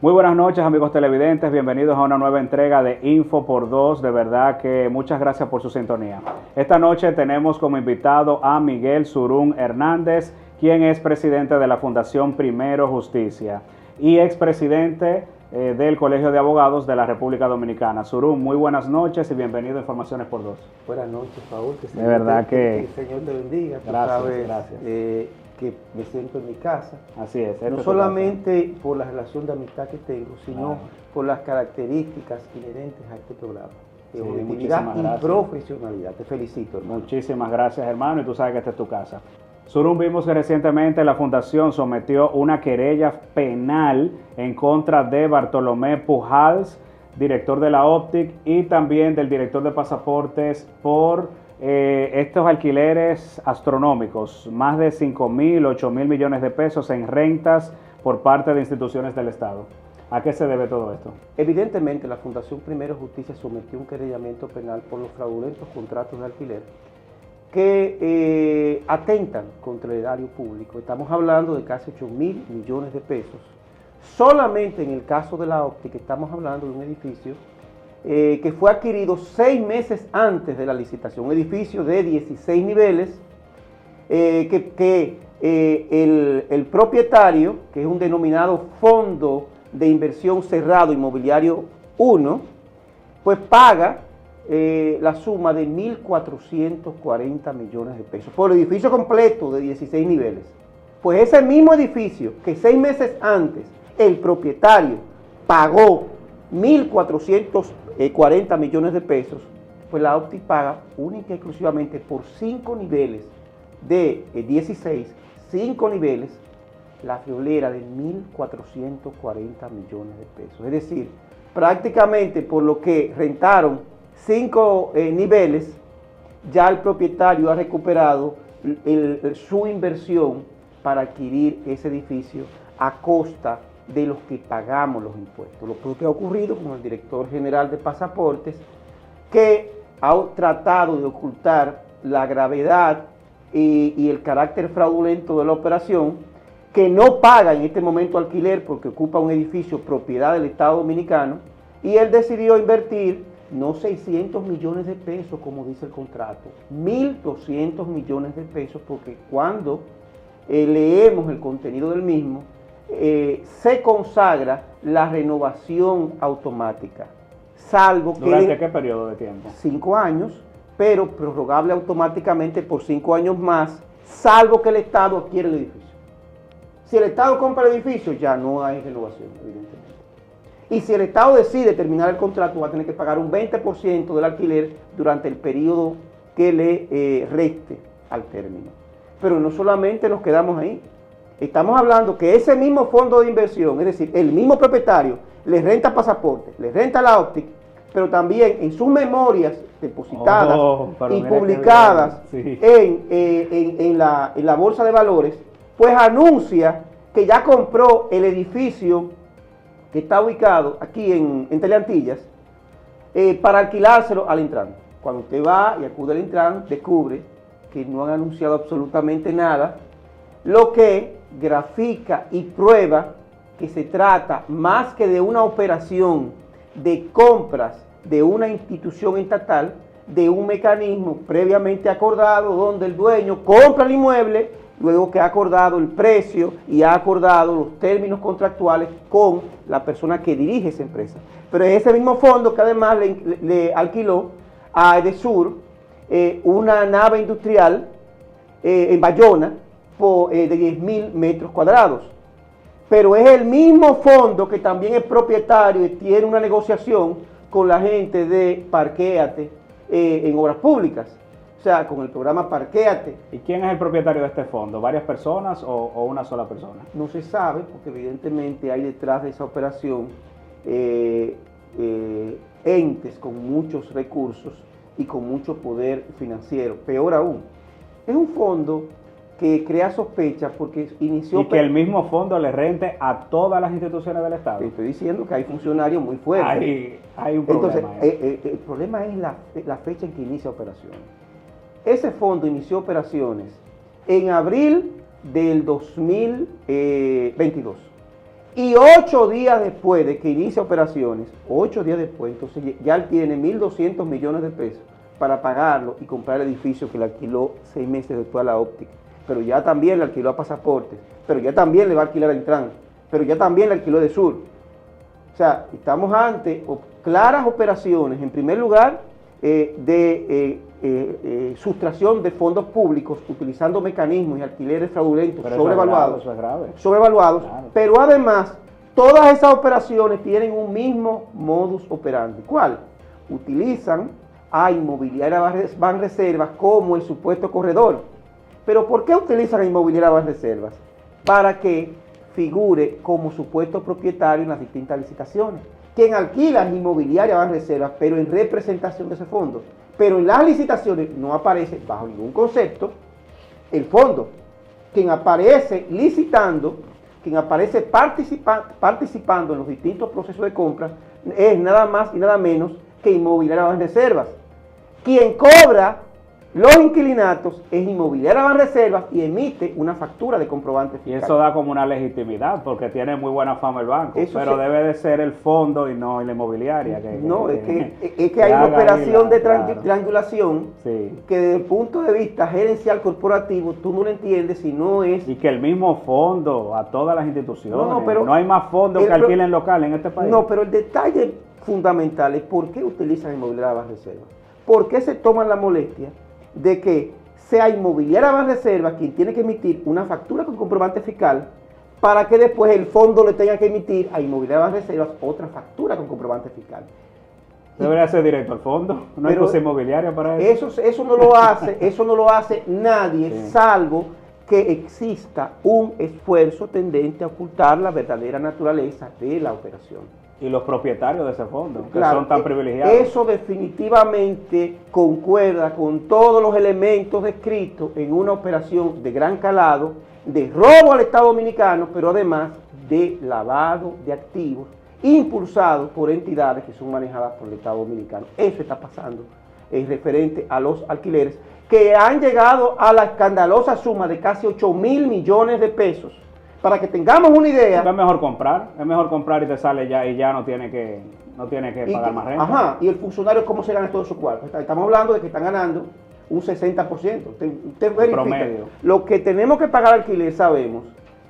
Muy buenas noches, amigos televidentes, bienvenidos a una nueva entrega de Info por Dos. De verdad que muchas gracias por su sintonía. Esta noche tenemos como invitado a Miguel Surún Hernández, quien es presidente de la Fundación Primero Justicia y expresidente del Colegio de Abogados de la República Dominicana. Surún, muy buenas noches y bienvenido a Informaciones por Dos. Buenas noches, Paul. De verdad que el Señor te bendiga. Gracias. Que me siento en mi casa. Así es. No solamente por la relación de amistad que tengo, sino por las características inherentes a este programa. De objetividad y profesionalidad. Te felicito, hermano. Muchísimas gracias, hermano, y tú sabes que esta es tu casa. Surún, vimos que recientemente la Fundación sometió una querella penal en contra de Bartolomé Pujals, director de la OPTIC, y también del director de pasaportes por estos alquileres astronómicos, más de 5.000, 8.000 millones de pesos en rentas por parte de instituciones del Estado. ¿A qué se debe todo esto? Evidentemente, la Fundación Primero Justicia sometió un querellamiento penal por los fraudulentos contratos de alquiler que atentan contra el erario público. Estamos hablando de casi 8.000 millones de pesos. Solamente en el caso de la OPTIC estamos hablando de un edificio que fue adquirido 6 meses antes de la licitación, un edificio de 16 niveles, el propietario, que es un denominado Fondo de Inversión Cerrado Inmobiliario 1, pues paga la suma de 1.440 millones de pesos por el edificio completo de 16 niveles. Pues ese mismo edificio que 6 meses antes el propietario pagó 1.440 millones de pesos, pues la OPTIC paga única y exclusivamente por 5 niveles de 16, 5 niveles, la friolera de 1.440 millones de pesos. Es decir, prácticamente por lo que rentaron 5 niveles, ya el propietario ha recuperado su inversión para adquirir ese edificio a costa de los que pagamos los impuestos. Lo que ha ocurrido con el director general de pasaportes, que ha tratado de ocultar la gravedad y el carácter fraudulento de la operación, que no paga en este momento alquiler porque ocupa un edificio propiedad del Estado Dominicano, y él decidió invertir no 600 millones de pesos como dice el contrato, 1.200 millones de pesos, porque cuando leemos el contenido del mismo, se consagra la renovación automática, salvo que... ¿Durante qué periodo de tiempo? 5 años, pero prorrogable automáticamente por 5 años más, salvo que el Estado adquiera el edificio. Si el Estado compra el edificio, ya no hay renovación, evidentemente. Y si el Estado decide terminar el contrato, va a tener que pagar un 20% del alquiler durante el periodo que le reste al término. Pero no solamente nos quedamos ahí. Estamos hablando que ese mismo fondo de inversión, es decir, el mismo propietario, le renta pasaportes, le renta la OPTIC, pero también en sus memorias depositadas y publicadas en la Bolsa de Valores, pues anuncia que ya compró el edificio que está ubicado aquí en Teleantillas para alquilárselo al Intran. Cuando usted va y acude al Intran, descubre que no han anunciado absolutamente nada, lo que grafica y prueba que se trata más que de una operación de compras de una institución estatal, de un mecanismo previamente acordado donde el dueño compra el inmueble, luego que ha acordado el precio y ha acordado los términos contractuales con la persona que dirige esa empresa. Pero es ese mismo fondo que además le alquiló a Edesur una nave industrial en Bayona de 10.000 metros cuadrados. Pero es el mismo fondo que también es propietario y tiene una negociación con la gente de Parquéate en obras públicas. O sea, con el programa Parquéate. ¿Y quién es el propietario de este fondo? ¿Varias personas o una sola persona? No se sabe, porque evidentemente hay detrás de esa operación entes con muchos recursos y con mucho poder financiero. Peor aún, es un fondo que crea sospechas porque inició... Y que el mismo fondo le rente a todas las instituciones del Estado. Te estoy diciendo que hay funcionarios muy fuertes. Hay un problema. Entonces, el problema es la fecha en que inicia operaciones. Ese fondo inició operaciones en abril del 2022. Y 8 días después de que inicia operaciones, 8 días después, entonces ya él tiene 1.200 millones de pesos para pagarlo y comprar el edificio que le alquiló 6 meses después a la óptica. Pero ya también le alquiló a Pasaportes, pero ya también le va a alquilar a Intran, pero ya también le alquiló de Sur. O sea, estamos ante claras operaciones, en primer lugar, sustracción de fondos públicos utilizando mecanismos y alquileres fraudulentos sobrevaluados, Claro. Pero además todas esas operaciones tienen un mismo modus operandi. ¿Cuál? Utilizan a Inmobiliaria Banreservas como el supuesto corredor. ¿Pero por qué utilizan a Inmobiliaria Banreservas? Para que figure como supuesto propietario en las distintas licitaciones. Quien alquila es Inmobiliaria Banreservas, pero en representación de ese fondo. Pero en las licitaciones no aparece bajo ningún concepto el fondo. Quien aparece licitando, quien aparece participando en los distintos procesos de compra, es nada más y nada menos que Inmobiliaria Banreservas. Quien cobra los inquilinatos es Inmobiliaria Banreservas y emite una factura de comprobante fiscal. Y eso da como una legitimidad, porque tiene muy buena fama el banco, Eso pero sí. debe de ser el fondo y no la inmobiliaria. Es que hay una operación de triangulación sí. que desde el punto de vista gerencial corporativo tú no lo entiendes si no es... Y que el mismo fondo a todas las instituciones. pero no hay más fondos que alquilen local en este país. No, pero el detalle fundamental es por qué utilizan Inmobiliaria Banreservas. ¿Por qué se toman la molestia de que sea Inmobiliaria Banreservas quien tiene que emitir una factura con comprobante fiscal para que después el fondo le tenga que emitir a Inmobiliaria Banreservas otra factura con comprobante fiscal? Debería ser directo al fondo, no hay cosa inmobiliaria para eso. Eso no lo hace nadie, sí, salvo que exista un esfuerzo tendente a ocultar la verdadera naturaleza de la operación. Y los propietarios de ese fondo, claro, que son tan privilegiados. Eso definitivamente concuerda con todos los elementos descritos en una operación de gran calado, de robo al Estado Dominicano, pero además de lavado de activos, impulsado por entidades que son manejadas por el Estado Dominicano. Eso está pasando en referente a los alquileres, que han llegado a la escandalosa suma de casi 8.000 millones de pesos. Para que tengamos una idea. Es mejor comprar y te sale ya y ya no tiene que pagar más renta. Ajá, y el funcionario, ¿cómo se gana todo su cuarto? Estamos hablando de que están ganando un 60%. Usted verifica. Promedio. Lo que tenemos que pagar alquiler, sabemos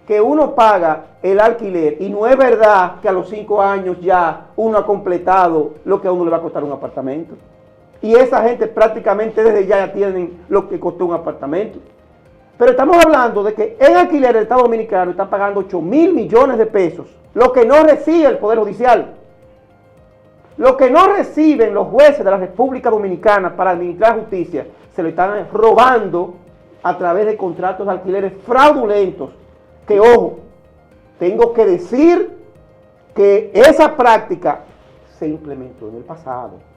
que uno paga el alquiler y no es verdad que a los 5 años ya uno ha completado lo que a uno le va a costar un apartamento. Y esa gente prácticamente desde ya tienen lo que costó un apartamento. Pero estamos hablando de que en alquiler el Estado Dominicano está pagando 8.000 millones de pesos, lo que no recibe el Poder Judicial, lo que no reciben los jueces de la República Dominicana para administrar justicia, se lo están robando a través de contratos de alquileres fraudulentos, que ojo, tengo que decir que esa práctica se implementó en el pasado.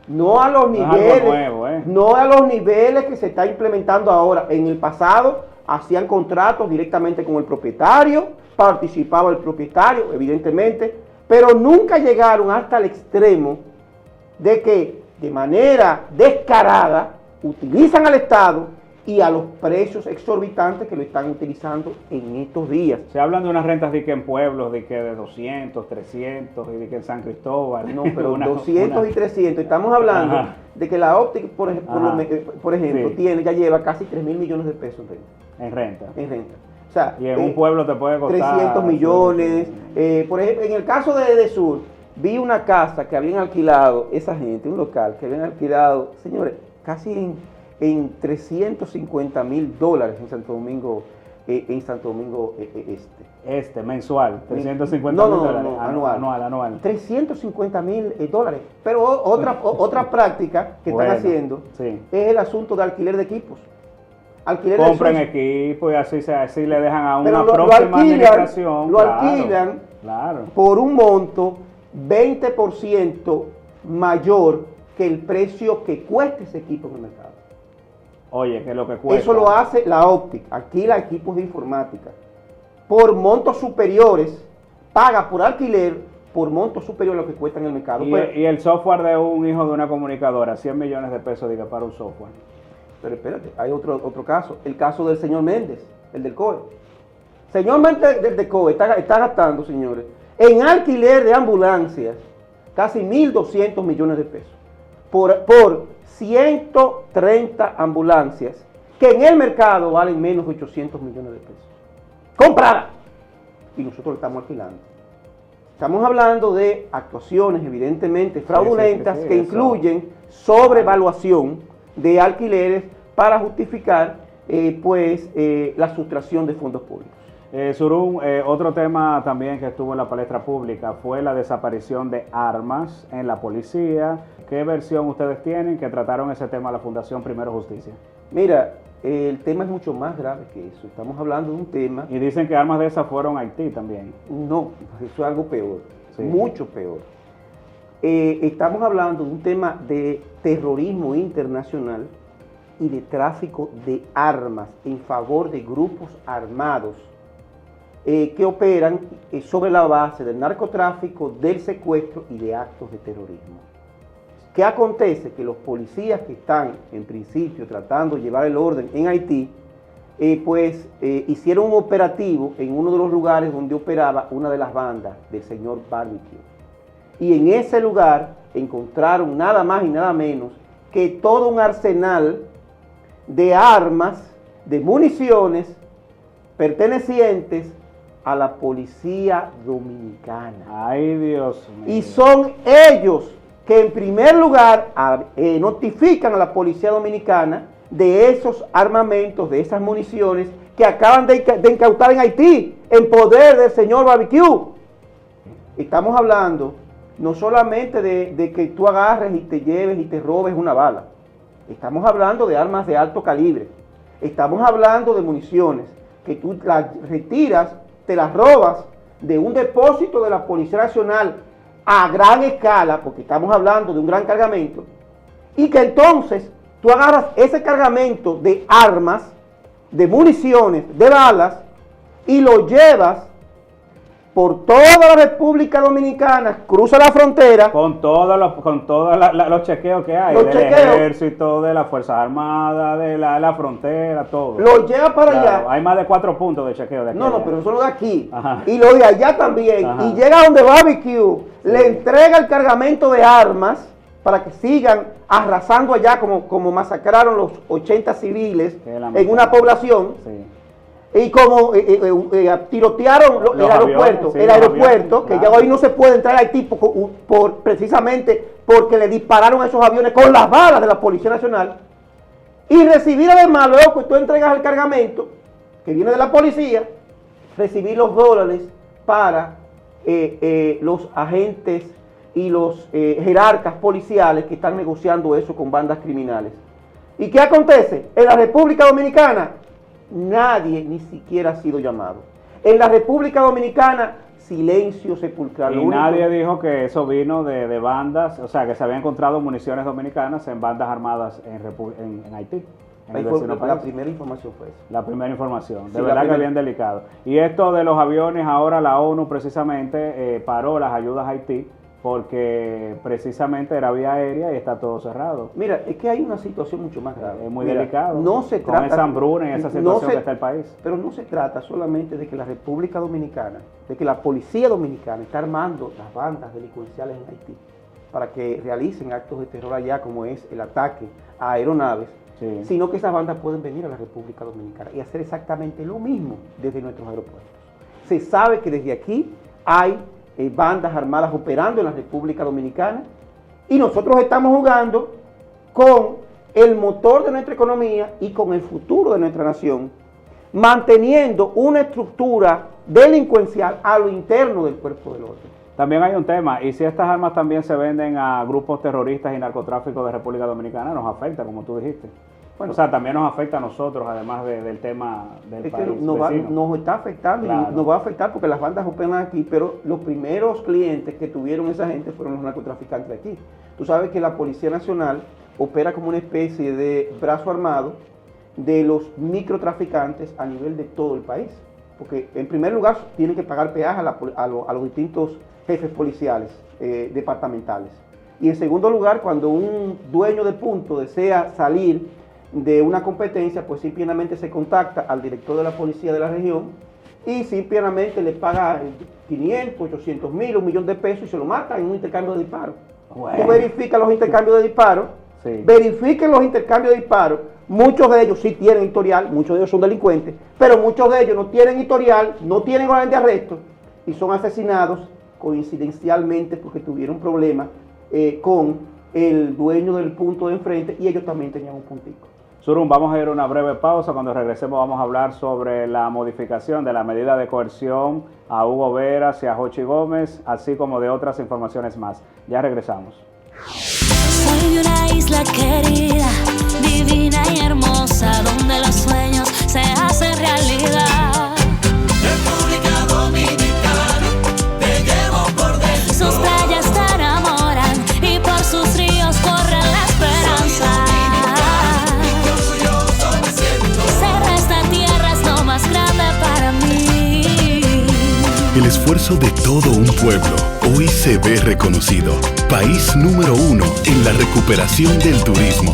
No a los niveles, nuevo, no a los niveles que se está implementando ahora. En el pasado hacían contratos directamente con el propietario, participaba el propietario, evidentemente, pero nunca llegaron hasta el extremo de que de manera descarada utilizan al Estado y a los precios exorbitantes que lo están utilizando en estos días. Se hablan de unas rentas de que en pueblos, de que de 200, 300, y de que en San Cristóbal. No, pero 200 y 300. Estamos hablando de que la óptica, por ejemplo, ya lleva casi 3.000 millones de pesos en renta. En renta. O sea, y en un pueblo te puede costar 300 millones. Por ejemplo, en el caso de Sur, vi una casa que habían alquilado, esa gente, un local que habían alquilado, señores, casi en $350,000 en Santo Domingo, Este. Mensual, 350 mil dólares. No, anual. 350,000 dólares. Pero otra práctica que están haciendo es el asunto de alquiler de equipos. Compren equipo y así le dejan a una próxima administración. Lo alquilan por un monto 20% mayor que el precio que cuesta ese equipo en el mercado. Oye, que es lo que cuesta. Eso lo hace la óptica, alquila equipos de informática. Por montos superiores, paga por alquiler por montos superiores a lo que cuesta en el mercado. Y el software de un hijo de una comunicadora, 100 millones de pesos diga, para un software. Pero espérate, hay otro caso, el caso del señor Méndez, el del COE. Señor Méndez del COE está gastando, señores, en alquiler de ambulancias casi 1.200 millones de pesos por 130 ambulancias que en el mercado valen menos de 800 millones de pesos. Compradas. Y nosotros lo estamos alquilando. Estamos hablando de actuaciones evidentemente fraudulentas que incluyen sobrevaluación de alquileres para justificar la sustracción de fondos públicos. Surún, otro tema también que estuvo en la palestra pública fue la desaparición de armas en la policía. ¿Qué versión ustedes tienen que trataron ese tema la Fundación Primero Justicia? Mira, el tema es mucho más grave que eso. Estamos hablando de un tema... Y dicen que armas de esas fueron a Haití también. No, eso es algo peor, sí, mucho peor. Estamos hablando de un tema de terrorismo internacional y de tráfico de armas en favor de grupos armados que operan sobre la base del narcotráfico, del secuestro y de actos de terrorismo. ¿Qué acontece? Que los policías que están en principio tratando de llevar el orden en Haití, hicieron un operativo en uno de los lugares donde operaba una de las bandas del señor Barbecue. Y en ese lugar encontraron nada más y nada menos que todo un arsenal de armas, de municiones pertenecientes a la policía dominicana. Ay, Dios mío. Y son ellos que en primer lugar notifican a la policía dominicana de esos armamentos, de esas municiones que acaban de incautar en Haití, en poder del señor Barbecue. Estamos hablando no solamente de que tú agarres y te lleves y te robes una bala. Estamos hablando de armas de alto calibre. Estamos hablando de municiones que tú las retiras, te las robas de un depósito de la Policía Nacional a gran escala, porque estamos hablando de un gran cargamento, y que entonces tú agarras ese cargamento de armas, de municiones, de balas, y lo llevas por toda la República Dominicana, cruza la frontera. Con todos los chequeos que hay, del ejército, de las Fuerzas Armadas, de la frontera, todo. Lo lleva para allá. Hay más de 4 puntos de chequeo de aquí. No, pero eso lo de aquí. Ajá. Y lo de allá también. Ajá. Y llega donde Barbecue, sí, le entrega el cargamento de armas para que sigan arrasando allá como masacraron los 80 civiles en una población. Sí. Y como tirotearon el aeropuerto, que claro, ya hoy no se puede entrar a Haití precisamente porque le dispararon a esos aviones con las balas de la Policía Nacional, y recibir además, luego que tú entregas el cargamento que viene de la policía, recibir los dólares para los agentes y los jerarcas policiales que están negociando eso con bandas criminales. ¿Y qué acontece? En la República Dominicana nadie ni siquiera ha sido llamado. En la República Dominicana, silencio sepulcral. Y nadie dijo que eso vino de bandas, o sea, que se habían encontrado municiones dominicanas en bandas armadas en Haití. La primera información fue esa. La primera información, de verdad que bien delicado. Y esto de los aviones, ahora la ONU precisamente paró las ayudas a Haití, porque precisamente era vía aérea y está todo cerrado. Mira, es que hay una situación mucho más grave. Es muy delicado. No se trata, con esa hambruna y esa situación que está el país. Pero no se trata solamente de que la República Dominicana, de que la Policía Dominicana está armando las bandas delincuenciales en Haití para que realicen actos de terror allá, como es el ataque a aeronaves, sí, sino que esas bandas pueden venir a la República Dominicana y hacer exactamente lo mismo desde nuestros aeropuertos. Se sabe que desde aquí hay bandas armadas operando en la República Dominicana, y nosotros estamos jugando con el motor de nuestra economía y con el futuro de nuestra nación, manteniendo una estructura delincuencial a lo interno del cuerpo del orden. También hay un tema, y si estas armas también se venden a grupos terroristas y narcotráficos de República Dominicana, nos afecta, como tú dijiste. Bueno, o sea, también nos afecta a nosotros, además del tema del país vecino. Nos está afectando, claro, y nos va a afectar porque las bandas operan aquí, pero los primeros clientes que tuvieron esa gente fueron los narcotraficantes de aquí. Tú sabes que la Policía Nacional opera como una especie de brazo armado de los microtraficantes a nivel de todo el país. Porque en primer lugar tienen que pagar peaje a los distintos jefes policiales departamentales. Y en segundo lugar, cuando un dueño de punto desea salir de una competencia, pues simplemente se contacta al director de la policía de la región y simplemente le paga 500, 800 mil, 1 millón de pesos y se lo mata en un intercambio de disparos. Bueno. Tú verificas los intercambios de disparos, Sí. verifiquen los intercambios de disparos. Muchos de ellos sí tienen historial, muchos de ellos son delincuentes, pero muchos de ellos no tienen historial, no tienen orden de arresto y son asesinados coincidencialmente porque tuvieron problemas con el dueño del punto de enfrente y ellos también tenían un puntico. Surún, vamos a ir a una breve pausa. Cuando regresemos vamos a hablar sobre la modificación de la medida de coerción a Hugo Veras y a Jochi Gómez, así como de otras informaciones más. Ya regresamos. Soy de una isla querida, divina y hermosa, donde los sueños se hacen realidad. República Dominicana, te llevo por dentro. Sus playas te enamoran y por sus ríos corre la esperanza. Ser de esta tierra es lo más grande para mí. El esfuerzo de todo un pueblo hoy se ve reconocido. País número 1 en la recuperación del turismo.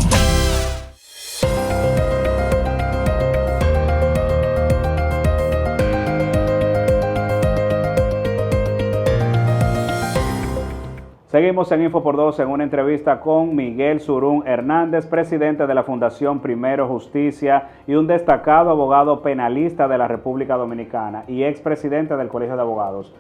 Seguimos en Info por Dos en una entrevista con Miguel Surún Hernández, presidente de la Fundación Primero Justicia y un destacado abogado penalista de la República Dominicana y expresidente del Colegio de Abogados.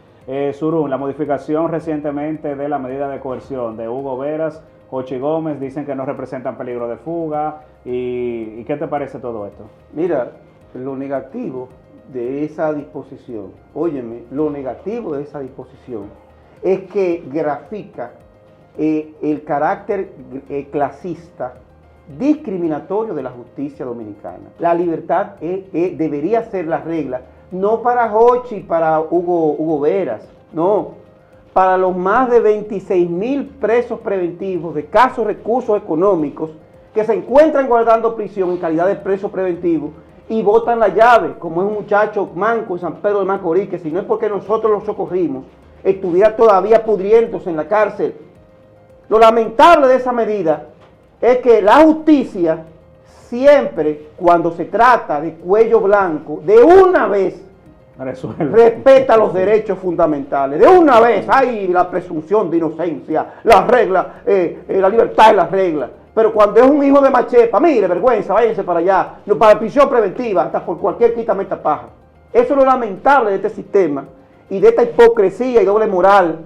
Surún, la modificación recientemente de la medida de coerción de Hugo Veras, Jochi Gómez, dicen que no representan peligro de fuga. ¿Y qué te parece todo esto? Mira, lo negativo de esa disposición, óyeme, lo negativo de esa disposición es que grafica el carácter clasista, discriminatorio de la justicia dominicana. La libertad debería ser la regla, no para Jochi y para Hugo Veras, no, para los más de 26,000 presos preventivos de escasos recursos económicos que se encuentran guardando prisión en calidad de presos preventivos y botan la llave, como es un muchacho manco en San Pedro de Macorís, que si no es porque nosotros lo socorrimos, estuviera todavía pudriéndose en la cárcel. Lo lamentable de esa medida es que la justicia siempre, cuando se trata de cuello blanco, de una vez respeta los derechos fundamentales. De una vez hay la presunción de inocencia, la regla, la libertad es la regla. Pero cuando es un hijo de machepa, mire, vergüenza, váyanse para allá, no, para prisión preventiva, hasta por cualquier quita meta paja. Eso es lo lamentable de este sistema y de esta hipocresía y doble moral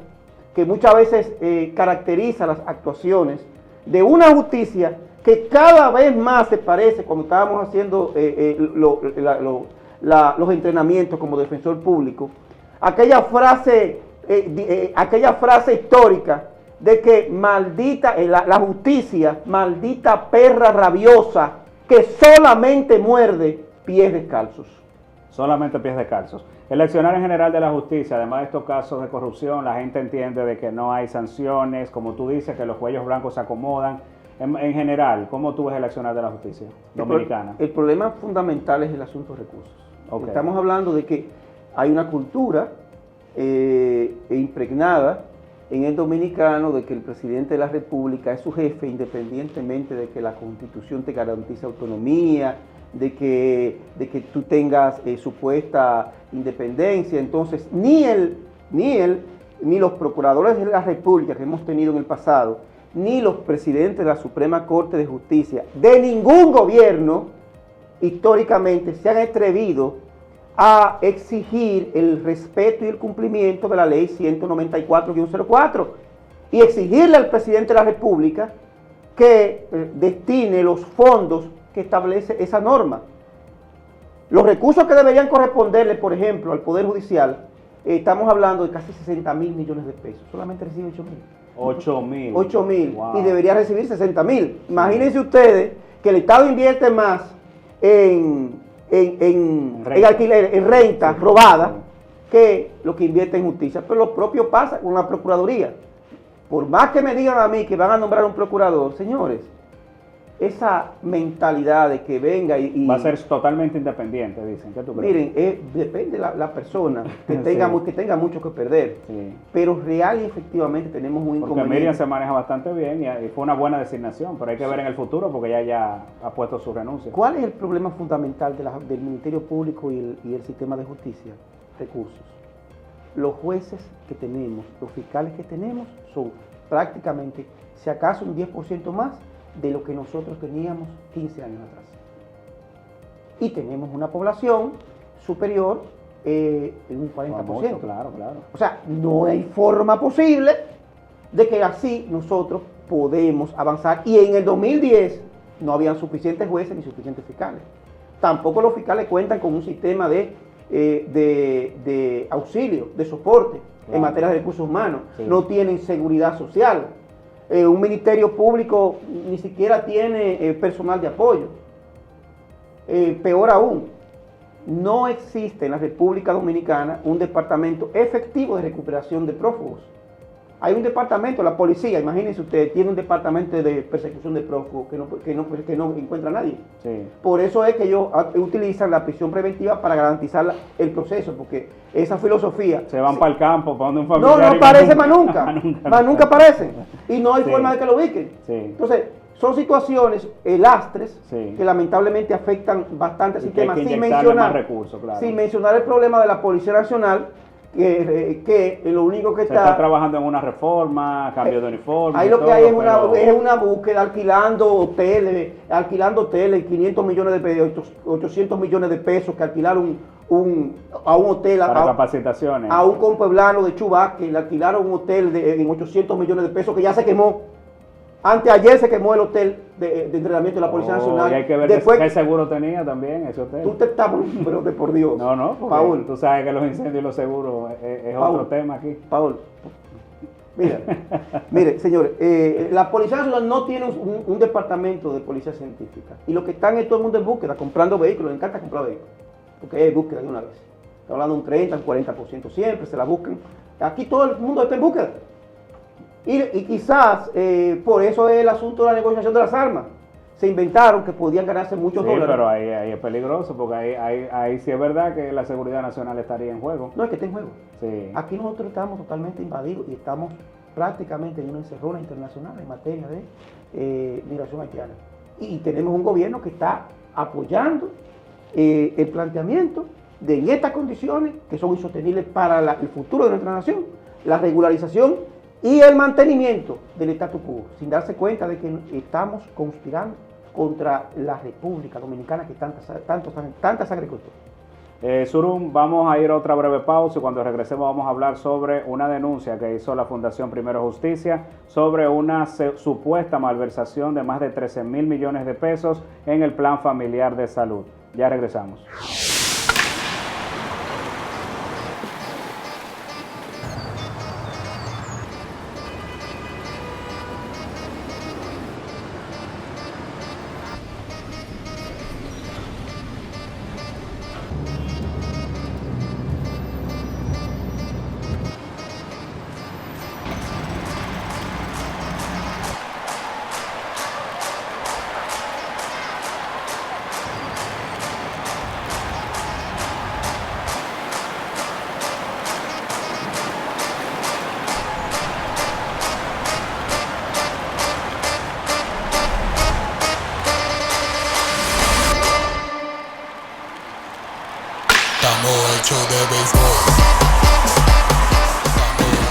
que muchas veces caracteriza las actuaciones de una justicia que cada vez más se parece, cuando estábamos haciendo los entrenamientos como defensor público, aquella frase histórica de que maldita, la justicia, maldita perra rabiosa que solamente muerde pies descalzos. Solamente pies descalzos. El accionar en general de la justicia, además de estos casos de corrupción, la gente entiende de que no hay sanciones, como tú dices, que los cuellos blancos se acomodan. En general, ¿cómo tú ves el accionar de la justicia dominicana? El problema fundamental es el asunto de recursos. Okay. Estamos hablando de que hay una cultura impregnada en el dominicano de que el presidente de la República es su jefe, independientemente de que la Constitución te garantice autonomía, de que tú tengas supuesta independencia. Entonces, ni los procuradores de la República que hemos tenido en el pasado, ni los presidentes de la Suprema Corte de Justicia, de ningún gobierno, históricamente se han atrevido a exigir el respeto y el cumplimiento de la ley 194-04 y exigirle al presidente de la República que destine los fondos que establece esa norma. Los recursos que deberían corresponderle, por ejemplo, al Poder Judicial, estamos hablando de casi 60,000 millones de pesos, solamente recibe 8,000. 8,000. 8,000 Wow. Y debería recibir 60,000. Imagínense ustedes que el Estado invierte más en alquiler, en renta robada, que lo que invierte en justicia. Pero lo propio pasa con la Procuraduría. Por más que me digan a mí que van a nombrar un procurador, señores, esa mentalidad de que venga y va a ser totalmente independiente, dicen. ¿Qué tú crees? Miren, depende de la persona que tenga, Sí. que tenga mucho que perder. Sí. Pero real y efectivamente tenemos un Porque inconveniente. Miriam se maneja bastante bien y fue una buena designación, pero hay que ver en el futuro porque ya ha puesto su renuncia. ¿Cuál es el problema fundamental del Ministerio Público y el sistema de justicia? recursos. Los jueces que tenemos, los fiscales que tenemos, son prácticamente, si acaso, un 10% más de lo que nosotros teníamos 15 años atrás. Y tenemos una población superior en un 40%. Mucho, claro. O sea, no hay forma posible de que así nosotros podemos avanzar. Y en el 2010 no habían suficientes jueces ni suficientes fiscales. Tampoco los fiscales cuentan con un sistema de auxilio, de soporte en materia de recursos humanos. Sí. No tienen seguridad social. Un ministerio público ni siquiera tiene personal de apoyo. Peor aún, no existe en la República Dominicana un departamento efectivo de recuperación de prófugos. Hay un departamento, la policía, imagínense ustedes, tiene un departamento de persecución de prófugos que no encuentra a nadie. Sí. Por eso es que ellos utilizan la prisión preventiva para garantizar el proceso, porque esa filosofía... Se van para el campo, para donde un No, familiar. no aparece más nunca. Más nunca aparecen. Y no hay forma de que lo ubiquen. Sí. Entonces, son situaciones, lastres, Sí. que lamentablemente afectan bastante al Y que hay sistema, que sin inyectarle más recursos, claro. sin mencionar el problema de la Policía Nacional, que lo único que Se está trabajando en una reforma, cambio de uniforme. ahí y lo que todo, hay es pero- una búsqueda alquilando hoteles, 500 millones de pesos, 800 millones de pesos que alquilaron a un hotel, para capacitaciones. a un compueblano de Chubá, que le alquilaron un hotel en 800 millones de pesos que ya se quemó. Anteayer se quemó el hotel de entrenamiento de la Policía Nacional. Y hay que ver Después, qué seguro tenía también ese hotel. tú te estás, pero de por Dios. No, porque Paul, tú sabes que los incendios y los seguros es Paul. otro tema aquí. Paul, mire, señores, la Policía Nacional no tiene un departamento de policía científica. Y lo que están es todo el mundo en búsqueda, comprando vehículos. Les encanta comprar vehículos, porque hay búsqueda de una vez. Está hablando de un 30, un 40% siempre, se la buscan. Aquí todo el mundo está en búsqueda. Y quizás por eso es el asunto de la negociación de las armas. Se inventaron que podían ganarse muchos Sí, dólares. pero ahí es peligroso, porque ahí sí es verdad que la seguridad nacional estaría en juego. No es que esté en juego. Sí. Aquí nosotros estamos totalmente invadidos y estamos prácticamente en una encerrona internacional en materia de migración haitiana. Y tenemos un gobierno que está apoyando el planteamiento de en estas condiciones que son insostenibles para el futuro de nuestra nación, la regularización y el mantenimiento del statu quo, sin darse cuenta de que estamos conspirando contra la República Dominicana que tanta sangre costó. Surum, vamos a ir a otra breve pausa y cuando regresemos vamos a hablar sobre una denuncia que hizo la Fundación Primero Justicia sobre una supuesta malversación de más de 13,000 millones de pesos en el Plan Familiar de Salud. Ya regresamos.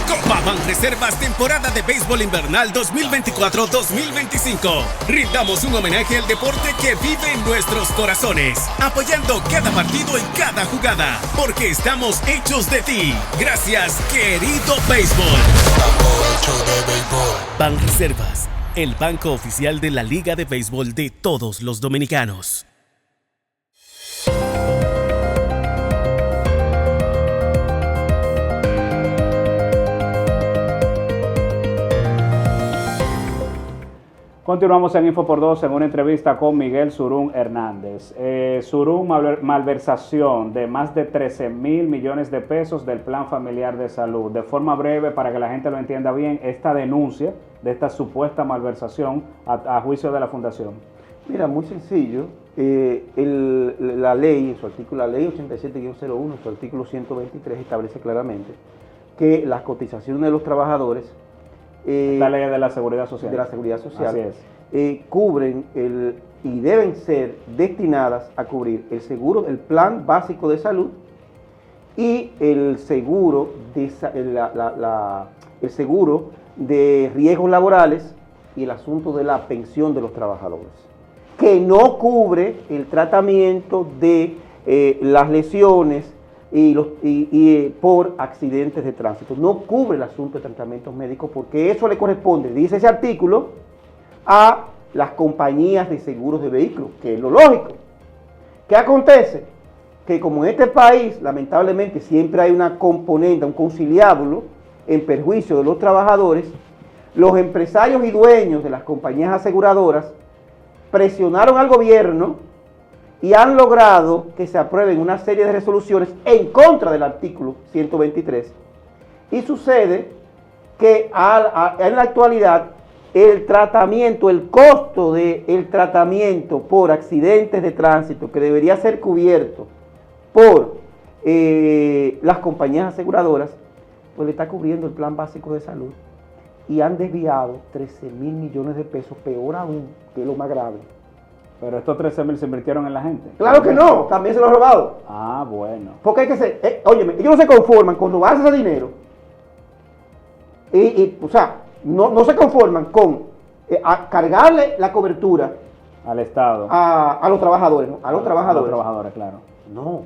Copa Banreservas, temporada de béisbol invernal 2024-2025. Rindamos un homenaje al deporte que vive en nuestros corazones, apoyando cada partido y cada jugada, porque estamos hechos de ti. Gracias, querido béisbol. Banreservas, el banco oficial de la Liga de Béisbol de todos los dominicanos. Continuamos en Info por Dos en una entrevista con Miguel Surum Hernández. Surum, malversación de más de 13,000 millones de pesos del Plan Familiar de Salud. De forma breve, para que la gente lo entienda bien, esta denuncia de esta supuesta malversación a juicio de la Fundación. Mira, muy sencillo. La ley 87-01, su artículo 123, establece claramente que las cotizaciones de los trabajadores La ley de la Seguridad Social. de la Seguridad Social Así es. cubren y deben ser destinadas a cubrir el seguro del Plan Básico de Salud y el seguro el seguro de riesgos laborales y el asunto de la pensión de los trabajadores, que no cubre el tratamiento de las lesiones por accidentes de tránsito. No cubre el asunto de tratamientos médicos porque eso le corresponde, dice ese artículo, a las compañías de seguros de vehículos, que es lo lógico. ¿Qué acontece? Que como en este país, lamentablemente, siempre hay una componente, un conciliábulo en perjuicio de los trabajadores, los empresarios y dueños de las compañías aseguradoras presionaron al gobierno y han logrado que se aprueben una serie de resoluciones en contra del artículo 123. Y sucede que en la actualidad el tratamiento, el costo del tratamiento por accidentes de tránsito que debería ser cubierto por las compañías aseguradoras, pues le está cubriendo el Plan Básico de Salud y han desviado 13.000 millones de pesos, peor aún, que es lo más grave. Pero estos 13.000 se invirtieron en la gente. Claro que no, también se lo han robado. Ah, bueno. Porque hay que ser, óyeme, ellos no se conforman con robarse ese dinero. O sea, no se conforman con cargarle la cobertura Al Estado. a los trabajadores, ¿no? A los trabajadores. A los trabajadores, claro. No.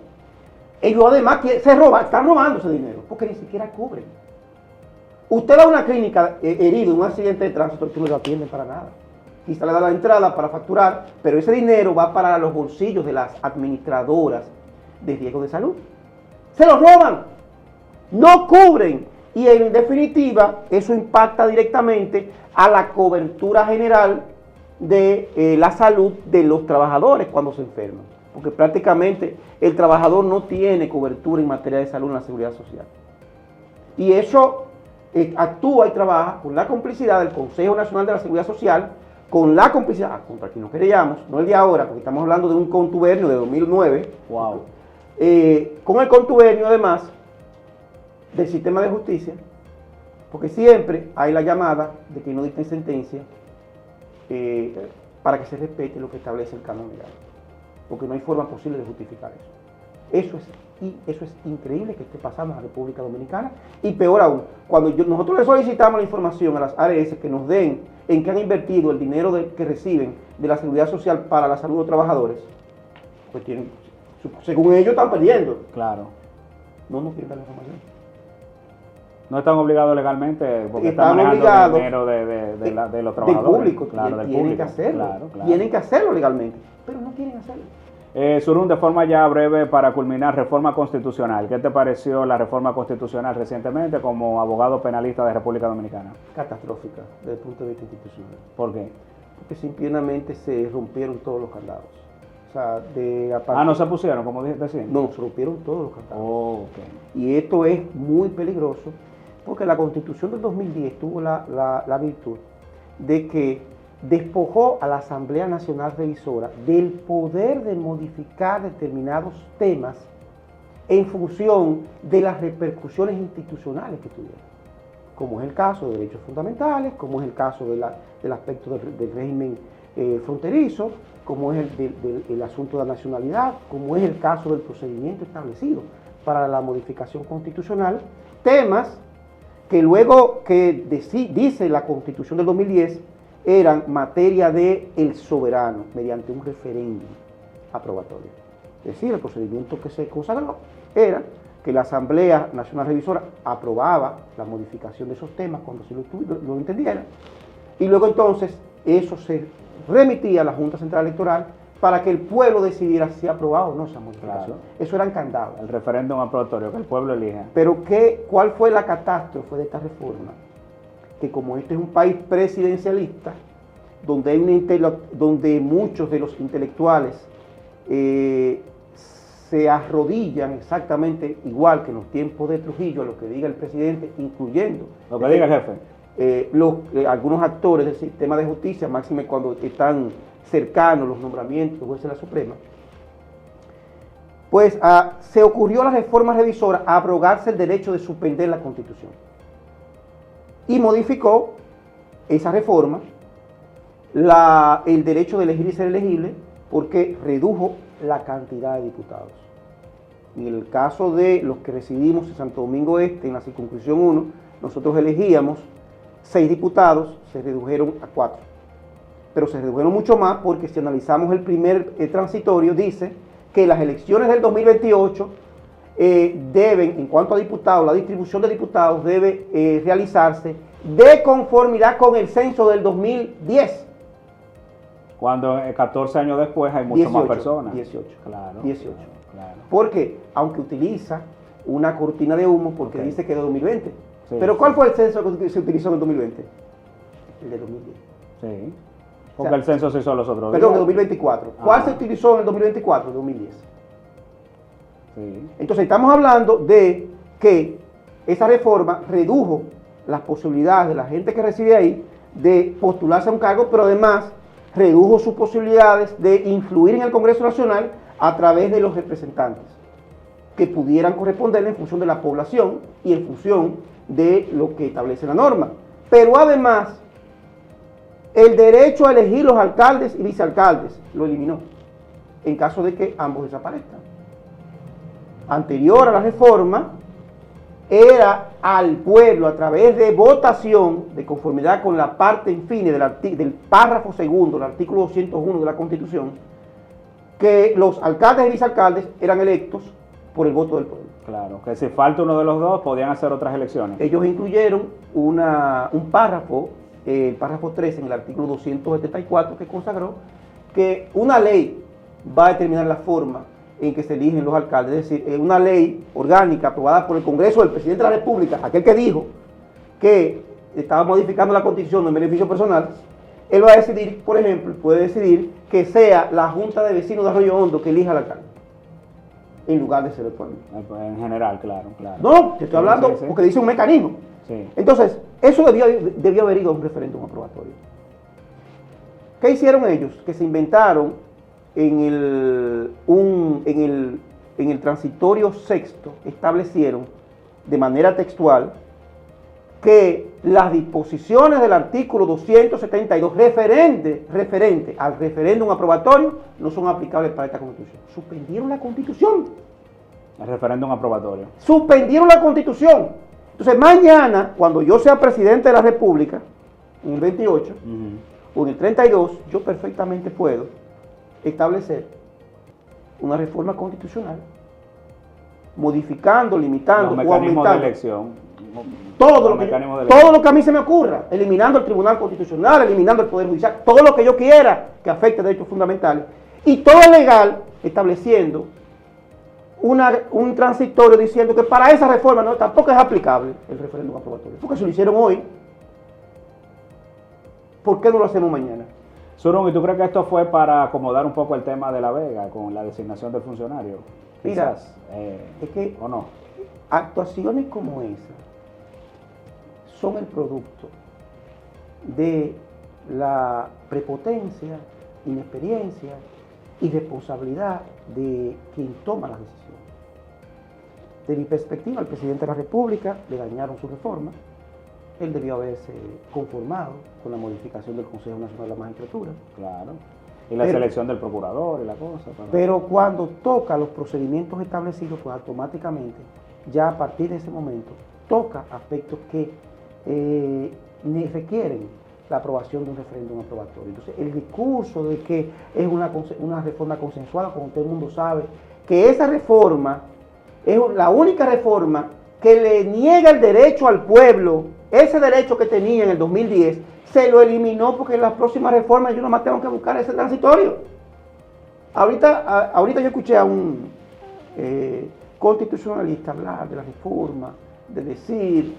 Ellos además están robando ese dinero, porque ni siquiera cubren. Usted va a una clínica herido en un accidente de tránsito que no lo atienden para nada. Quizá le da la entrada para facturar, pero ese dinero va para los bolsillos de las administradoras de riesgo de salud. Se lo roban, no cubren, y en definitiva eso impacta directamente a la cobertura general de la salud de los trabajadores cuando se enferman, porque prácticamente el trabajador no tiene cobertura en materia de salud en la seguridad social. Y eso actúa y trabaja con la complicidad del Consejo Nacional de la Seguridad Social, con la complicidad, contra quien nos querellamos, no el de ahora, porque estamos hablando de un contubernio de 2009, Wow. Con el contubernio además del sistema de justicia, porque siempre hay la llamada de que no dicten sentencia para que se respete lo que establece el canon legal, porque no hay forma posible de justificar eso. Eso es increíble que esté pasando en la República Dominicana, y peor aún, cuando nosotros le solicitamos la información a las ARS que nos den en qué han invertido el dinero que reciben de la seguridad social para la salud de los trabajadores, pues según ellos están perdiendo. Claro. No nos quieren dar la información. No están obligados legalmente porque Están están manejando obligados el dinero de los Del trabajadores. público, Claro, del tienen público. que hacerlo. Claro, claro. Tienen que hacerlo legalmente, pero no quieren hacerlo. Surún, de forma ya breve para culminar, reforma constitucional. ¿Qué te pareció la reforma constitucional recientemente como abogado penalista de República Dominicana? Catastrófica desde el punto de vista institucional. ¿Por qué? Porque simplemente se rompieron todos los candados. O sea, No se pusieron, como decían. No, se rompieron todos los candados. Oh, ok. Y esto es muy peligroso porque la Constitución del 2010 tuvo la virtud de que despojó a la Asamblea Nacional Revisora del poder de modificar determinados temas en función de las repercusiones institucionales que tuvieron, como es el caso de derechos fundamentales, como es el caso del aspecto del régimen fronterizo, como es el asunto de la nacionalidad, como es el caso del procedimiento establecido para la modificación constitucional, temas que luego que dice la Constitución del 2010 eran materia del soberano mediante un referéndum aprobatorio. Es decir, el procedimiento que se consagró era que la Asamblea Nacional Revisora aprobaba la modificación de esos temas cuando se lo entendiera, y luego entonces eso se remitía a la Junta Central Electoral para que el pueblo decidiera si aprobaba o no esa modificación. Claro. Eso eran candados. El referéndum aprobatorio, que el pueblo elija. Pero ¿cuál fue la catástrofe de esta reforma? Que como este es un país presidencialista, donde muchos de los intelectuales se arrodillan exactamente igual que en los tiempos de Trujillo a lo que diga el presidente, incluyendo Lo que diga el jefe. algunos actores del sistema de justicia, máxime cuando están cercanos los nombramientos de jueces de la Suprema, pues se ocurrió a la reforma revisora a abrogarse el derecho de suspender la Constitución. Y modificó esa reforma el derecho de elegir y ser elegible, porque redujo la cantidad de diputados. En el caso de los que residimos en Santo Domingo Este, en la circunscripción 1, nosotros elegíamos 6 diputados, se redujeron a 4. Pero se redujeron mucho más porque si analizamos el primer transitorio, dice que las elecciones del 2028 deben, en cuanto a diputados, la distribución de diputados debe realizarse de conformidad con el censo del 2010. Cuando 14 años después hay mucho más personas. 18. Claro. 18. Claro. Porque, aunque utiliza una cortina de humo, porque dice que es de 2020. Sí, pero ¿cuál fue el censo que se utilizó en el 2020? El de 2010. Sí. Porque el censo se hizo los otros Perdón, de días. 2024. ¿Cuál se utilizó en el 2024? El 2010. Sí. Entonces estamos hablando de que esa reforma redujo las posibilidades de la gente que reside ahí de postularse a un cargo, pero además redujo sus posibilidades de influir en el Congreso Nacional a través de los representantes que pudieran corresponderle en función de la población y en función de lo que establece la norma. Pero además, el derecho a elegir los alcaldes y vicealcaldes lo eliminó en caso de que ambos desaparezcan. Anterior a la reforma, era al pueblo, a través de votación, de conformidad con la parte infine del párrafo segundo del artículo 201 de la Constitución, que los alcaldes y vicealcaldes eran electos por el voto del pueblo. Claro, que si falta uno de los dos, podían hacer otras elecciones. Ellos incluyeron un párrafo, el párrafo 13 en el artículo 274, que consagró que una ley va a determinar la forma en que se eligen los alcaldes, es decir, una ley orgánica aprobada por el Congreso del Presidente de la República, aquel que dijo que estaba modificando la Constitución en beneficio personal, él va a decidir, por ejemplo, puede decidir que sea la Junta de Vecinos de Arroyo Hondo que elija al alcalde, en lugar de ser el pueblo. En general, claro. No, te estoy hablando porque dice un mecanismo. Sí. Entonces, eso debió haber ido a un referéndum aprobatorio. ¿Qué hicieron ellos? Que se inventaron en el transitorio sexto, establecieron de manera textual que las disposiciones del artículo 272 referente al referéndum aprobatorio no son aplicables para esta Constitución. Suspendieron la Constitución. El referéndum aprobatorio. Suspendieron la Constitución. Entonces mañana, cuando yo sea presidente de la República, en el 28 o en el 32, yo perfectamente puedo establecer una reforma constitucional, modificando, limitando Los o mecanismos de aumentando elección. todo lo que a mí se me ocurra, eliminando el Tribunal Constitucional, eliminando el Poder Judicial, todo lo que yo quiera que afecte derechos fundamentales, y todo legal, estableciendo un transitorio diciendo que para esa reforma tampoco es aplicable el referéndum aprobatorio, porque si lo hicieron hoy, ¿por qué no lo hacemos mañana? Surún, ¿y tú crees que esto fue para acomodar un poco el tema de La Vega con la designación del funcionario? Quizás, es que ¿o no? Actuaciones como esa son el producto de la prepotencia, inexperiencia y responsabilidad de quien toma las decisiones. De mi perspectiva, al presidente de la República le dañaron su reforma. Él debió haberse conformado con la modificación del Consejo Nacional de la Magistratura. Claro. Y la selección del procurador y la cosa. Pero cuando toca los procedimientos establecidos, pues automáticamente, ya a partir de ese momento, toca aspectos que requieren la aprobación de un referéndum aprobatorio. Entonces, el discurso de que es una reforma consensuada, como todo el mundo sabe, que esa reforma es la única reforma que le niega el derecho al pueblo, ese derecho que tenía en el 2010, se lo eliminó porque en las próximas reformas yo nomás tengo que buscar ese transitorio. Ahorita yo escuché a un constitucionalista hablar de la reforma, de decir,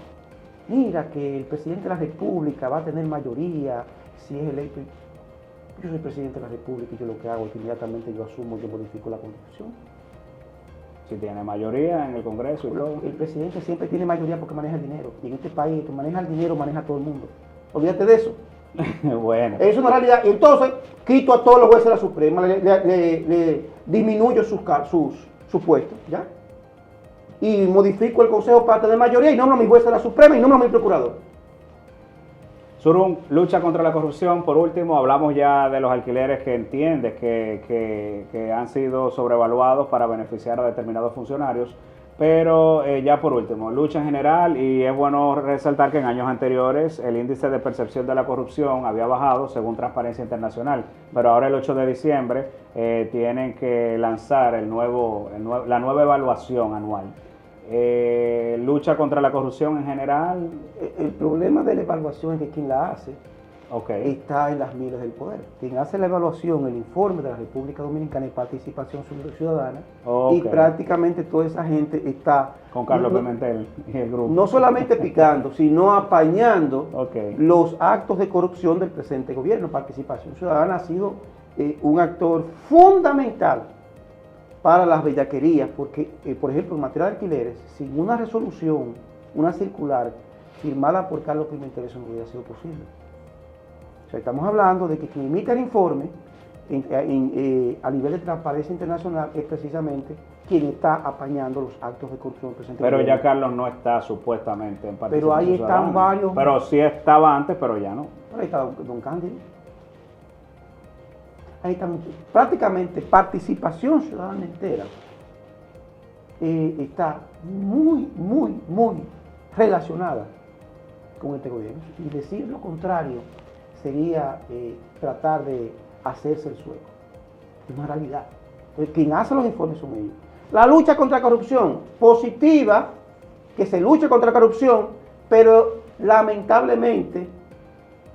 mira que el presidente de la República va a tener mayoría si es electo. Yo soy presidente de la República y yo lo que hago es que inmediatamente yo asumo, yo modifico la Constitución. Si tiene mayoría en el Congreso y todo. El presidente siempre tiene mayoría porque maneja el dinero. Y en este país, tú manejas el dinero, maneja a todo el mundo. Olvídate de eso. Bueno. Es una realidad. Y entonces, quito a todos los jueces de la Suprema, le disminuyo sus puestos, ¿ya? Y modifico el Consejo para tener mayoría y nombro a mis jueces de la Suprema y nombro a mi procurador. Surún, lucha contra la corrupción. Por último, hablamos ya de los alquileres que entiendes que han sido sobrevaluados para beneficiar a determinados funcionarios. Pero ya por último, lucha en general, y es bueno resaltar que en años anteriores el índice de percepción de la corrupción había bajado según Transparencia Internacional, pero ahora el 8 de diciembre tienen que lanzar la nueva evaluación anual. Lucha contra la corrupción en general. El problema de la evaluación es que quien la hace está en las miles del poder. Quien hace la evaluación, el informe de la República Dominicana y Participación Ciudadana, y prácticamente toda esa gente está con Carlos Pimentel y el grupo. No solamente picando, sino apañando los actos de corrupción del presente gobierno. Participación Ciudadana ha sido un actor fundamental para las bellaquerías, porque, por ejemplo, en materia de alquileres, sin una resolución, una circular firmada por Carlos Pimentel, eso no hubiera sido posible. O sea, estamos hablando de que quien emite el informe a nivel de Transparencia Internacional es precisamente quien está apañando los actos de corrupción del presente Pero gobierno. ya Carlos no está supuestamente en Participación Pero ahí están Ciudadana. varios. Pero sí estaba antes, pero ya no. Pero ahí está don Cándido. Ahí está prácticamente Participación Ciudadana entera. Está muy relacionada con este gobierno. Y decir lo contrario sería tratar de hacerse el sueco. Es una realidad. Porque quien hace los informes son ellos. La lucha contra la corrupción, positiva, que se luche contra la corrupción, pero lamentablemente,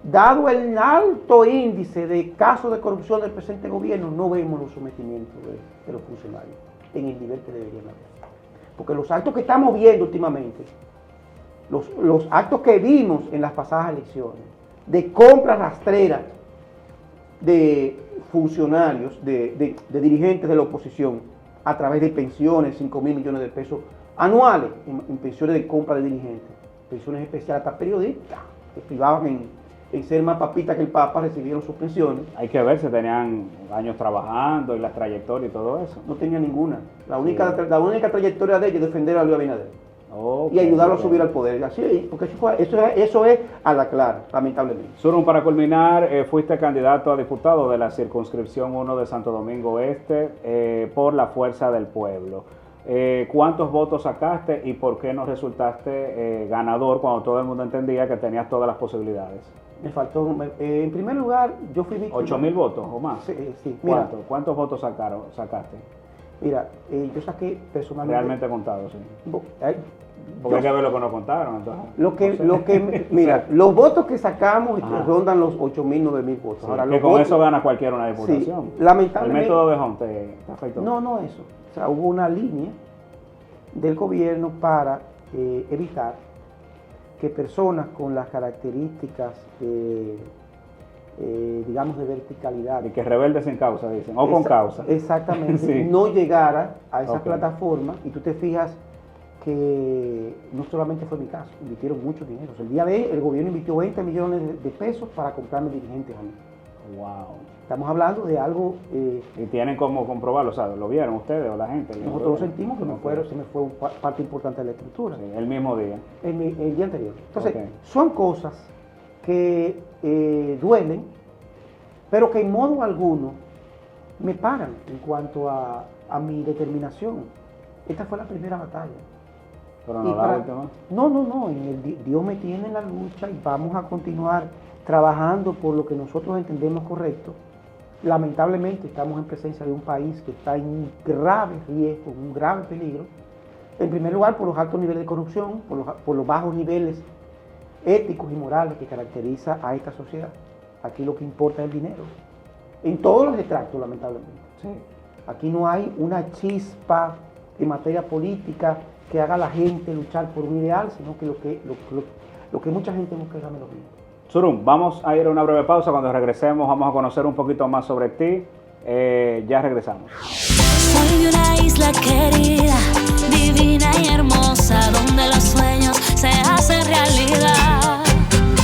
dado el alto índice de casos de corrupción del presente gobierno, no vemos los sometimientos de los funcionarios en el nivel que deberían haber. Porque los actos que estamos viendo últimamente, los actos que vimos en las pasadas elecciones, de compra rastrera de funcionarios, de dirigentes de la oposición, a través de pensiones, 5.000 millones de pesos anuales, en pensiones de compra de dirigentes, pensiones especiales, hasta periodistas que privaban en ser más papitas que el Papa, recibieron sus pensiones. Hay que ver si tenían años trabajando y la trayectoria y todo eso. No tenía ninguna. La única trayectoria de ellos es defender a Luis Abinader. Y ayudarlo a subir al poder. Así, porque eso es a la clara, lamentablemente. Surún, para culminar, fuiste candidato a diputado de la circunscripción 1 de Santo Domingo Este por la Fuerza del Pueblo. ¿Cuántos votos sacaste y por qué no resultaste ganador cuando todo el mundo entendía que tenías todas las posibilidades? Me faltó, en primer lugar, yo fui víctima. ¿8.000 votos o más? Sí. Mira, ¿Cuántos votos sacaste? Mira, yo saqué personalmente... Realmente contado, sí. Porque hay que ver lo que nos contaron. Entonces, mira, los votos que sacamos rondan los 8.000, 9.000 votos. Sí, Ahora, que con eso gana cualquiera una diputación. Sí, lamentablemente. ¿El método de Hunt te afectó? No eso. O sea, hubo una línea del gobierno para evitar que personas con las características, digamos, de verticalidad. Y que rebelde sin causa, dicen, o con causa. Exactamente, sí. No llegara a esa plataforma, y tú te fijas que no solamente fue mi caso, invirtieron mucho dinero. O sea, el día de hoy el gobierno invirtió 20 millones de pesos para comprarme dirigentes a mí. Wow. Estamos hablando de algo... ¿Y tienen cómo comprobarlo? O sea, ¿lo vieron ustedes o la gente? Nosotros lo sentimos que se me fue parte importante de la estructura. Sí, el mismo día. El día anterior. Entonces, son cosas que duelen, pero que en modo alguno me paran en cuanto a mi determinación. Esta fue la primera batalla. Pero no la última. No. Dios me tiene en la lucha y vamos a continuar trabajando por lo que nosotros entendemos correcto. Lamentablemente estamos en presencia de un país que está en un grave riesgo, un grave peligro. En primer lugar, por los altos niveles de corrupción, por los bajos niveles éticos y morales que caracteriza a esta sociedad. Aquí lo que importa es el dinero. En todos los extractos, lamentablemente. Sí. Aquí no hay una chispa en materia política que haga a la gente luchar por un ideal, sino que lo que mucha gente busca es darme lo mismo. Surún, vamos a ir a una breve pausa. Cuando regresemos vamos a conocer un poquito más sobre ti. Ya regresamos. Soy de una isla querida, divina y hermosa, donde los sueños se hacen realidad.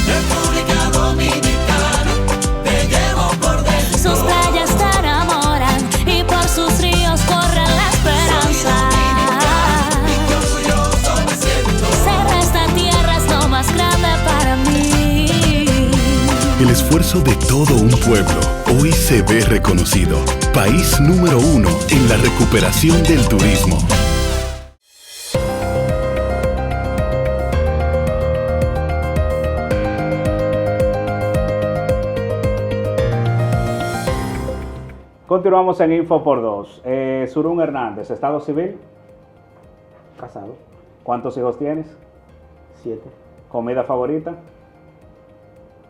República Dominicana, te llevo por dentro. Sus playas te enamoran y por sus ríos corre la esperanza. Ser de esta tierra es lo más grande para mí. esfuerzo de todo un pueblo hoy se ve reconocido. País número 1 en la recuperación del turismo. Continuamos en Info por 2. Surún Hernández, ¿estado civil? Casado. ¿Cuántos hijos tienes? 7. ¿Comida favorita?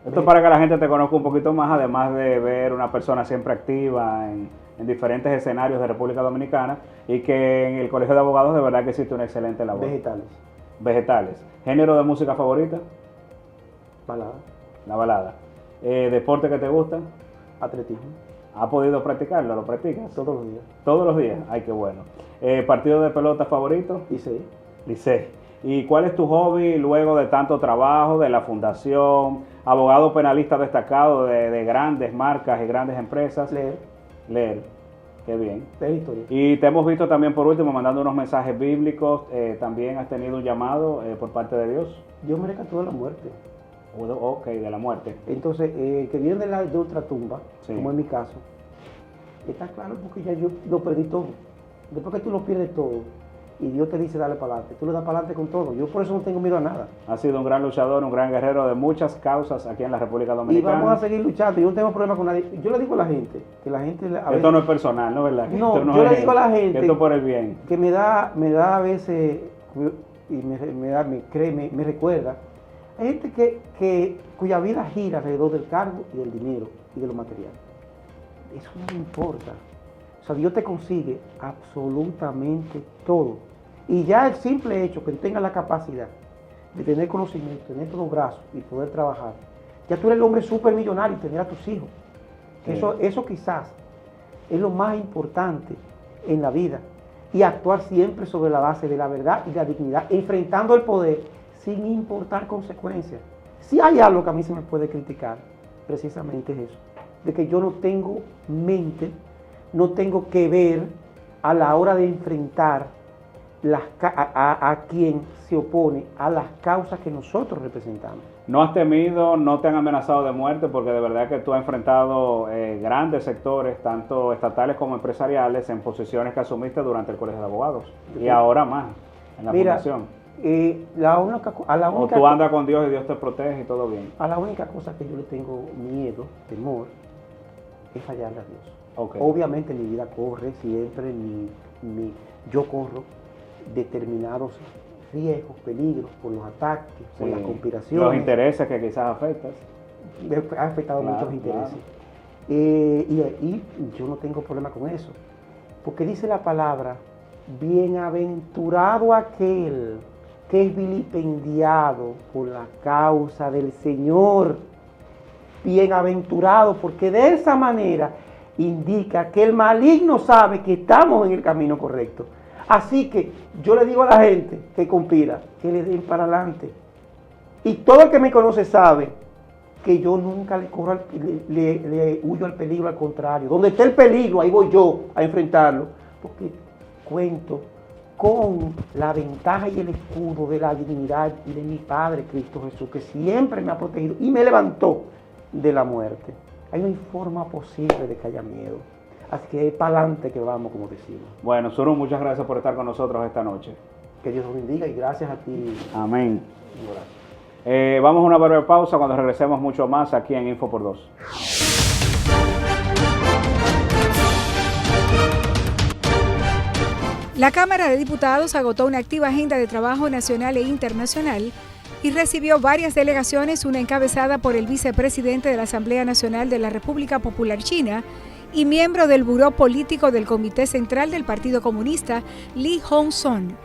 Esto es para que la gente te conozca un poquito más, además de ver una persona siempre activa en diferentes escenarios de República Dominicana y que en el Colegio de Abogados de verdad que existe una excelente labor. Vegetales. Vegetales. ¿Género de música favorita? Balada. La balada. ¿Deporte que te gusta? Atletismo. ¿Has podido practicarlo? ¿Lo practicas? Todos los días. ¿Todos los días? Ay, qué bueno. ¿Partido de pelota favorito? Licey. Licey. ¿Y cuál es tu hobby luego de tanto trabajo, de la fundación, abogado penalista destacado de grandes marcas y grandes empresas? Leer. Qué bien. Leer historia. Y te hemos visto también por último mandando unos mensajes bíblicos. También has tenido un llamado por parte de Dios. Dios me rescató de la muerte. Ok, de la muerte. Entonces, que viene de ultratumba, Sí. como en mi caso, está claro porque ya yo lo perdí todo. Después que tú lo pierdes todo y Dios te dice dale para adelante, tú le das para adelante con todo. Yo por eso no tengo miedo a nada. Has sido un gran luchador, un gran guerrero de muchas causas aquí en la República Y Dominicana. vamos a seguir luchando. Yo no tengo problema con nadie. Yo le digo a la gente, que la gente... Esto no es personal, ¿no? ¿Verdad? No, Esto yo es- le digo a la gente... Esto por el bien. Que me da a veces, y me recuerda, hay gente cuya vida gira alrededor del cargo y del dinero y de lo material. Eso no me importa. O sea, Dios te consigue absolutamente todo. Y ya el simple hecho que tú tengas la capacidad de tener conocimiento, tener todos los brazos y poder trabajar, ya tú eres el hombre supermillonario y tener a tus hijos. Sí. Eso quizás es lo más importante en la vida. Y actuar siempre sobre la base de la verdad y la dignidad, enfrentando el poder sin importar consecuencias. Si hay algo que a mí se me puede criticar, precisamente es eso, de que yo no tengo mente, no tengo que ver a la hora de enfrentar a quien se opone a las causas que nosotros representamos. ¿No has temido, no te han amenazado de muerte? Porque de verdad que tú has enfrentado grandes sectores, tanto estatales como empresariales, en posiciones que asumiste durante el Colegio de Abogados. Y ahora más, en la fundación. O tú andas con Dios y Dios te protege y todo bien. A la única cosa que yo le tengo miedo, temor, es fallarle a Dios. Okay. Obviamente mi vida corre siempre, yo corro determinados riesgos, peligros por los ataques, por Sí, las conspiraciones. los intereses que quizás afectas. Ha afectado Claro, muchos intereses. claro. Y yo no tengo problema con eso. Porque dice la palabra, bienaventurado aquel que es vilipendiado por la causa del Señor. Bienaventurado, porque de esa manera indica que el maligno sabe que estamos en el camino correcto. Así que yo le digo a la gente que conspira, que le den para adelante. Y todo el que me conoce sabe que yo nunca le huyo al peligro, al contrario. Donde esté el peligro, ahí voy yo a enfrentarlo. Porque cuento con la ventaja y el escudo de la dignidad y de mi Padre Cristo Jesús, que siempre me ha protegido y me levantó de la muerte. Ahí no hay forma posible de que haya miedo. Así que es para adelante que vamos, como decimos. Bueno, Surún, muchas gracias por estar con nosotros esta noche. Que Dios los bendiga y gracias a ti. Amén. Gracias. Vamos a una breve pausa. Cuando regresemos mucho más aquí en Info por 2. La Cámara de Diputados agotó una activa agenda de trabajo nacional e internacional y recibió varias delegaciones, una encabezada por el vicepresidente de la Asamblea Nacional de la República Popular China y miembro del Buró Político del Comité Central del Partido Comunista, Lee Hong-son.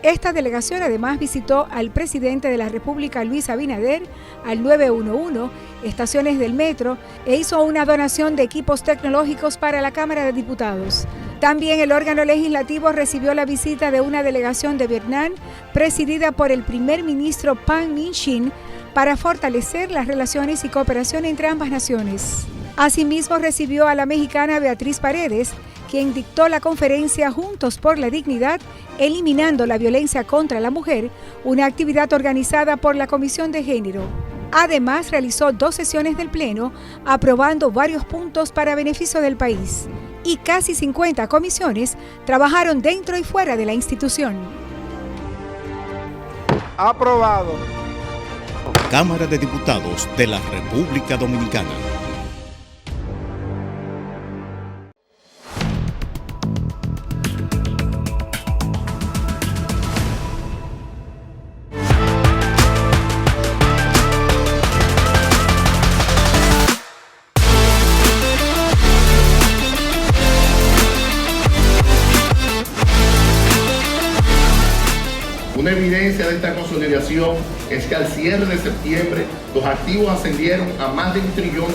Esta delegación además visitó al presidente de la República, Luis Abinader, al 911, estaciones del metro, e hizo una donación de equipos tecnológicos para la Cámara de Diputados. También el órgano legislativo recibió la visita de una delegación de Vietnam, presidida por el primer ministro Pham Minh Chinh, para fortalecer las relaciones y cooperación entre ambas naciones. Asimismo, recibió a la mexicana Beatriz Paredes, quien dictó la conferencia Juntos por la Dignidad, eliminando la violencia contra la mujer, una actividad organizada por la Comisión de Género. Además, realizó 2 sesiones del Pleno, aprobando varios puntos para beneficio del país. Y casi 50 comisiones trabajaron dentro y fuera de la institución. Aprobado. Cámara de Diputados de la República Dominicana. Una evidencia de esta consolidación es que al cierre de septiembre los activos ascendieron a más de $1 trillón,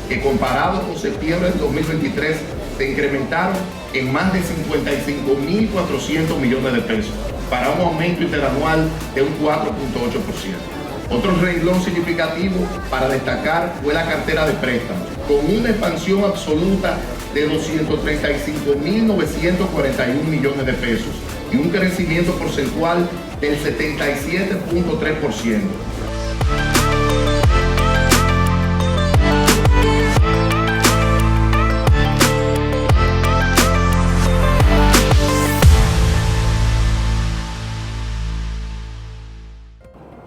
que comparado con septiembre del 2023 se incrementaron en más de 55.400 millones de pesos, para un aumento interanual de un 4.8%. Otro renglón significativo para destacar fue la cartera de préstamos, con una expansión absoluta de 235.941 millones de pesos y un crecimiento porcentual del 77.3%.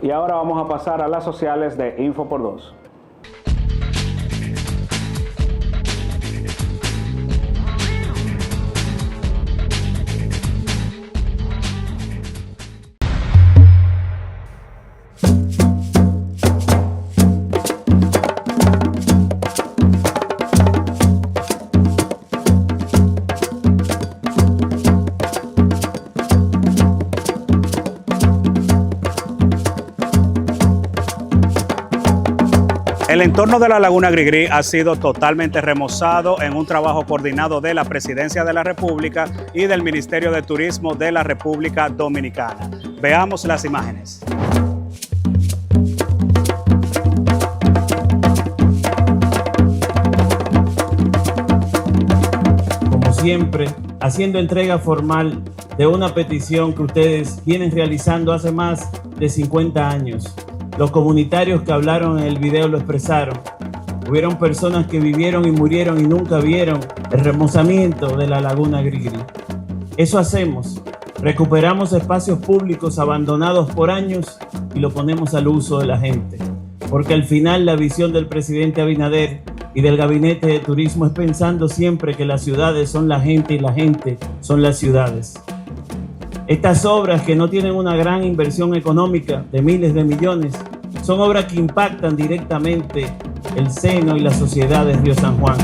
Y ahora vamos a pasar a las sociales de Info por 2. El entorno de la Laguna Grigri ha sido totalmente remozado en un trabajo coordinado de la Presidencia de la República y del Ministerio de Turismo de la República Dominicana. Veamos las imágenes. Como siempre, haciendo entrega formal de una petición que ustedes vienen realizando hace más de 50 años. Los comunitarios que hablaron en el video lo expresaron. Hubieron personas que vivieron y murieron y nunca vieron el remozamiento de la Laguna Grigri. Eso hacemos. Recuperamos espacios públicos abandonados por años y lo ponemos al uso de la gente. Porque al final la visión del presidente Abinader y del Gabinete de Turismo es pensando siempre que las ciudades son la gente y la gente son las ciudades. Estas obras, que no tienen una gran inversión económica de miles de millones, son obras que impactan directamente el seno y la sociedad de Río San Juan.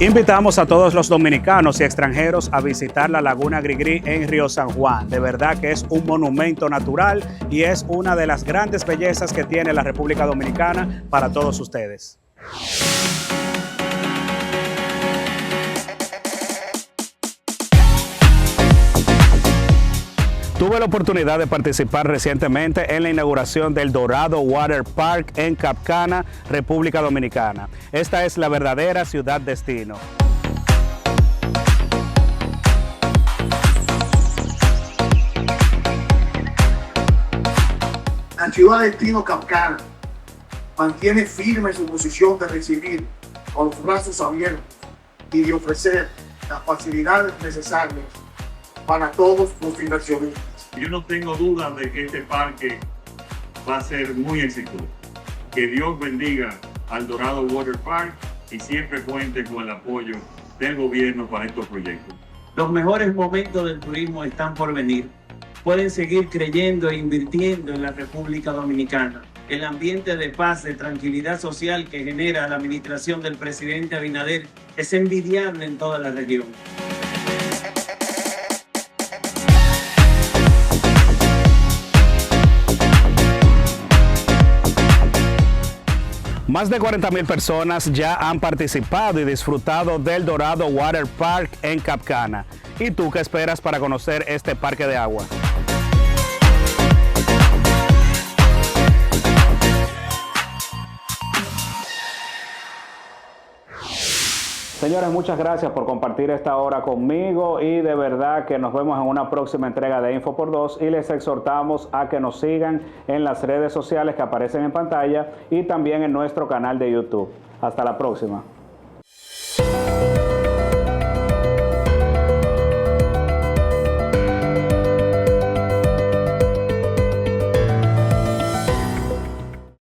Invitamos a todos los dominicanos y extranjeros a visitar la Laguna Grigri en Río San Juan. De verdad que es un monumento natural y es una de las grandes bellezas que tiene la República Dominicana para todos ustedes. Tuve la oportunidad de participar recientemente en la inauguración del Dorado Water Park en Capcana, República Dominicana. Esta es la verdadera ciudad destino. La ciudad destino Capcana mantiene firme su posición de recibir con los brazos abiertos y de ofrecer las facilidades necesarias para todos los inversionistas. Yo no tengo duda de que este parque va a ser muy exitoso. Que Dios bendiga al Dorado Water Park y siempre cuente con el apoyo del gobierno para estos proyectos. Los mejores momentos del turismo están por venir. Pueden seguir creyendo e invirtiendo en la República Dominicana. El ambiente de paz, de tranquilidad social que genera la administración del presidente Abinader es envidiable en toda la región. Más de 40,000 personas ya han participado y disfrutado del Dorado Water Park en Capcana. ¿Y tú qué esperas para conocer este parque de agua? Señores, muchas gracias por compartir esta hora conmigo y de verdad que nos vemos en una próxima entrega de Info por 2 y les exhortamos a que nos sigan en las redes sociales que aparecen en pantalla y también en nuestro canal de YouTube. Hasta la próxima.